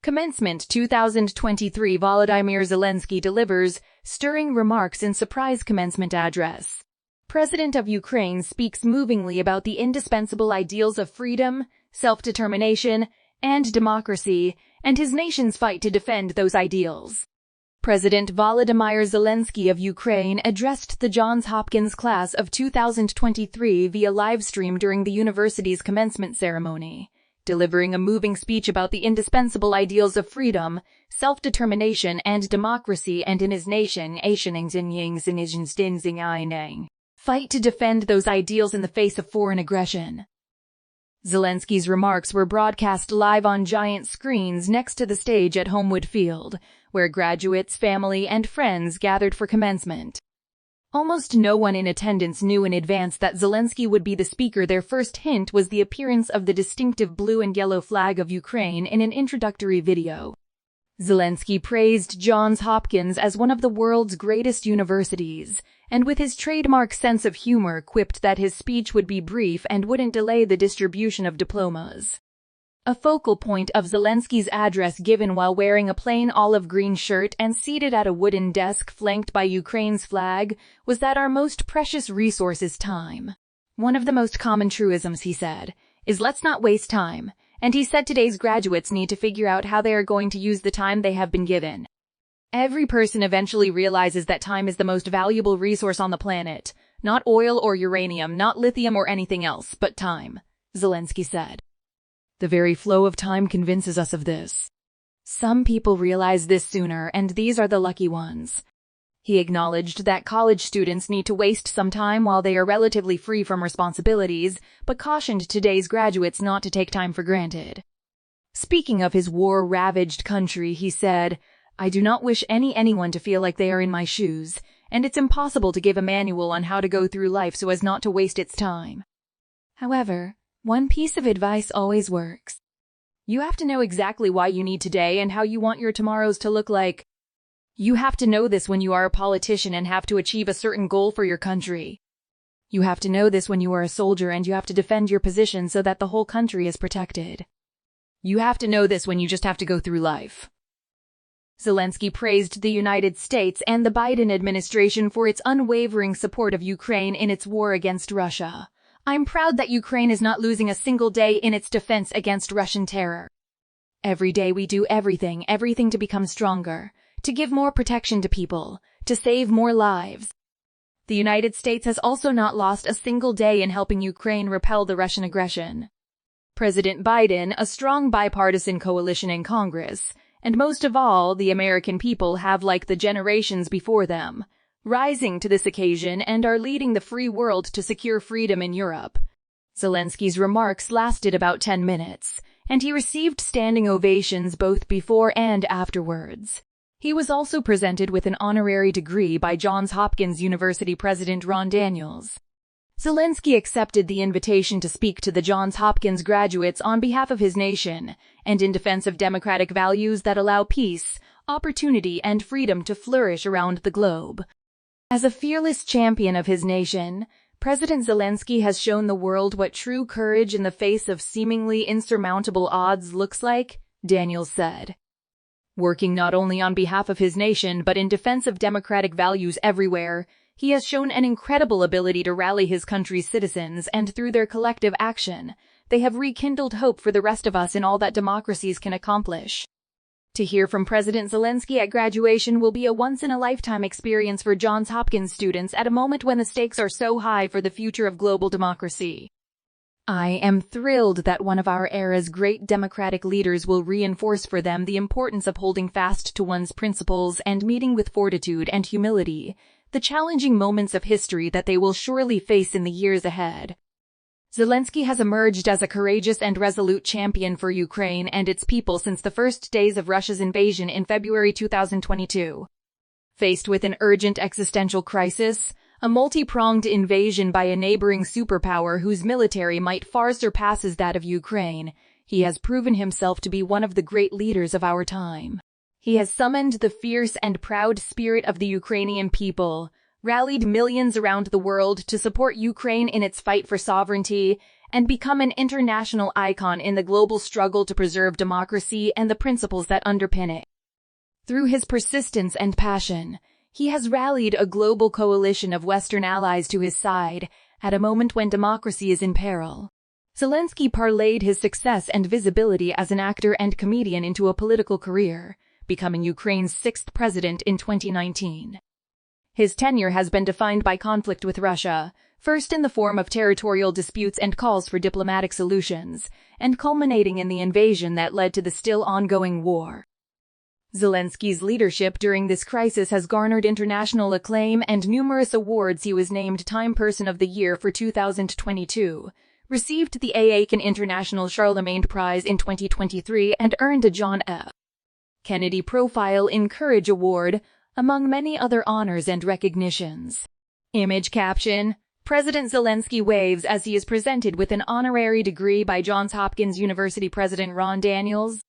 Commencement 2023 Volodymyr Zelenskyy delivers stirring remarks in surprise commencement address. President of Ukraine speaks movingly about the indispensable ideals of freedom, self-determination, and democracy, and his nation's fight to defend those ideals. President Volodymyr Zelenskyy of Ukraine addressed the Johns Hopkins class of 2023 via livestream during the university's commencement ceremony, delivering a moving speech about the indispensable ideals of freedom, self-determination, and democracy, and in his nation, fight to defend those ideals in the face of foreign aggression. Zelensky's remarks were broadcast live on giant screens next to the stage at Homewood Field, where graduates, family, and friends gathered for commencement. Almost no one in attendance knew in advance that Zelenskyy would be the speaker. Their first hint was the appearance of the distinctive blue and yellow flag of Ukraine in an introductory video. Zelenskyy praised Johns Hopkins as one of the world's greatest universities, and with his trademark sense of humor quipped that his speech would be brief and wouldn't delay the distribution of diplomas. A focal point of Zelenskyy's address, given while wearing a plain olive green shirt and seated at a wooden desk flanked by Ukraine's flag, was that our most precious resource is time. One of the most common truisms, he said, is let's not waste time, and he said today's graduates need to figure out how they are going to use the time they have been given. Every person eventually realizes that time is the most valuable resource on the planet, not oil or uranium, not lithium or anything else, but time, Zelenskyy said. The very flow of time convinces us of this. Some people realize this sooner, and these are the lucky ones. He acknowledged that college students need to waste some time while they are relatively free from responsibilities, but cautioned today's graduates not to take time for granted. Speaking of his war-ravaged country, he said, "I do not wish anyone to feel like they are in my shoes, and it's impossible to give a manual on how to go through life so as not to waste its time. However, one piece of advice always works. You have to know exactly why you need today and how you want your tomorrows to look like. You have to know this when you are a politician and have to achieve a certain goal for your country. You have to know this when you are a soldier and you have to defend your position so that the whole country is protected. You have to know this when you just have to go through life." Zelenskyy praised the United States and the Biden administration for its unwavering support of Ukraine in its war against Russia. "I'm proud that Ukraine is not losing a single day in its defense against Russian terror. Every day we do everything to become stronger, to give more protection to people, to save more lives." The United States has also not lost a single day in helping Ukraine repel the Russian aggression. President Biden, a strong bipartisan coalition in Congress, and most of all, the American people have, like the generations before them, rising to this occasion and are leading the free world to secure freedom in Europe. Zelenskyy's remarks lasted about 10 minutes, and he received standing ovations both before and afterwards. He was also presented with an honorary degree by Johns Hopkins University President Ron Daniels. Zelenskyy accepted the invitation to speak to the Johns Hopkins graduates on behalf of his nation and in defense of democratic values that allow peace, opportunity, and freedom to flourish around the globe. As a fearless champion of his nation, President Zelenskyy has shown the world what true courage in the face of seemingly insurmountable odds looks like, Daniels said. Working not only on behalf of his nation but in defense of democratic values everywhere, he has shown an incredible ability to rally his country's citizens, and through their collective action, they have rekindled hope for the rest of us in all that democracies can accomplish. To hear from President Zelenskyy at graduation will be a once-in-a-lifetime experience for Johns Hopkins students at a moment when the stakes are so high for the future of global democracy. "I am thrilled that one of our era's great democratic leaders will reinforce for them the importance of holding fast to one's principles and meeting with fortitude and humility the challenging moments of history that they will surely face in the years ahead." Zelenskyy has emerged as a courageous and resolute champion for Ukraine and its people since the first days of Russia's invasion in February 2022. Faced with an urgent existential crisis, a multi-pronged invasion by a neighboring superpower whose military might far surpasses that of Ukraine, he has proven himself to be one of the great leaders of our time. He has summoned the fierce and proud spirit of the Ukrainian people, rallied millions around the world to support Ukraine in its fight for sovereignty, and become an international icon in the global struggle to preserve democracy and the principles that underpin it. Through his persistence and passion, he has rallied a global coalition of Western allies to his side at a moment when democracy is in peril. Zelenskyy parlayed his success and visibility as an actor and comedian into a political career, becoming Ukraine's sixth president in 2019. His tenure has been defined by conflict with Russia, first in the form of territorial disputes and calls for diplomatic solutions, and culminating in the invasion that led to the still ongoing war. Zelenskyy's leadership during this crisis has garnered international acclaim and numerous awards. He was named Time Person of the Year for 2022, received the Aiken International Charlemagne Prize in 2023, and earned a John F. Kennedy Profile in Courage Award, among many other honors and recognitions. Image caption: President Zelenskyy waves as he is presented with an honorary degree by Johns Hopkins University President Ron Daniels.